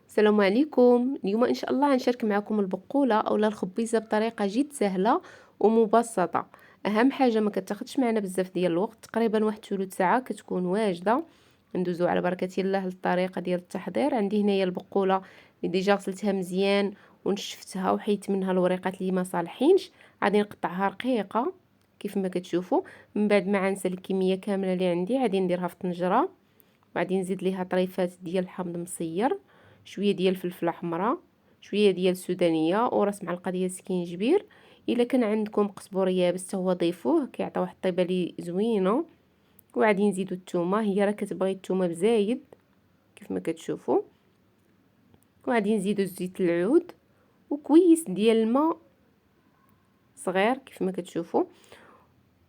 السلام عليكم. اليوم ان شاء الله غنشارك معكم البقوله اولا الخبيزه بطريقه جد سهله ومبسطه. اهم حاجه ما كتاخدش معنا بزاف ديال الوقت، تقريبا واحد ثلث ساعه كتكون واجده. ندوزو على بركه الله للطريقه ديال التحضير. عندي هنايا البقوله اللي ديجا غسلتها مزيان ونشفتها وحيت منها الوريقات اللي ما صالحينش. غادي نقطعها رقيقه كيف ما كتشوفوا. من بعد ما غنسى الكميه كامله اللي عندي غادي نديرها في طنجره، وغادي نزيد ليها طريفات ديال الحامض مصير، شويه ديال الفلفله حمراء، شويه ديال السودانيه وراس معلقه ديال السكينجبير. الا كان عندكم قزبر يابس حتى هو ضيفوه كيعطي واحد الطيبه لي زوينه. وغادي نزيدو الثومه، هي راه كتبغي الثومه بزايد كيف ما كتشوفوا. وغادي نزيدو زيت العود وكويس ديال الماء صغير كيف ما كتشوفوا،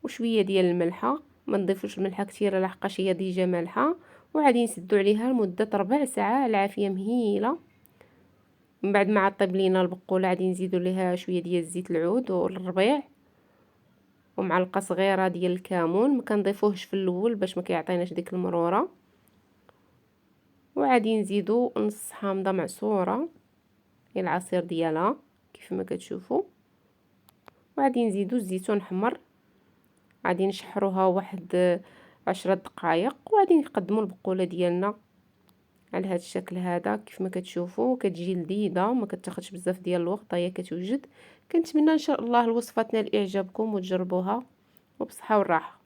وشويه ديال الملحه. ما نضيفوش الملحه كثيره لحقاش هي ديجا مالحه. وغادي نسدو عليها لمده ربع ساعه العافيه مهيله. من بعد ما طيب لينا البقوله غادي نزيدو ليها شويه ديال زيت العود والربيع ومعلقه صغيره ديال الكمون. ما كنضيفوهش في الاول باش ما كيعطيناش ديك المروره. وغادي نزيدو نص حامضه معصوره، العصير ديالها كيف ما كتشوفوا. وغادي نزيدو الزيتون احمر، غادي نشحروها واحد 10 دقائق. وغادي نقدموا البقوله ديالنا على هذا الشكل هذا كيف ما كتشوفوا. كتجي لذيذه وما كتاخذش بزاف ديال الوقت، هي كتوجد. كنتمنى ان شاء الله الوصفه تنال اعجابكم وتجربوها، وبصحه والراحه.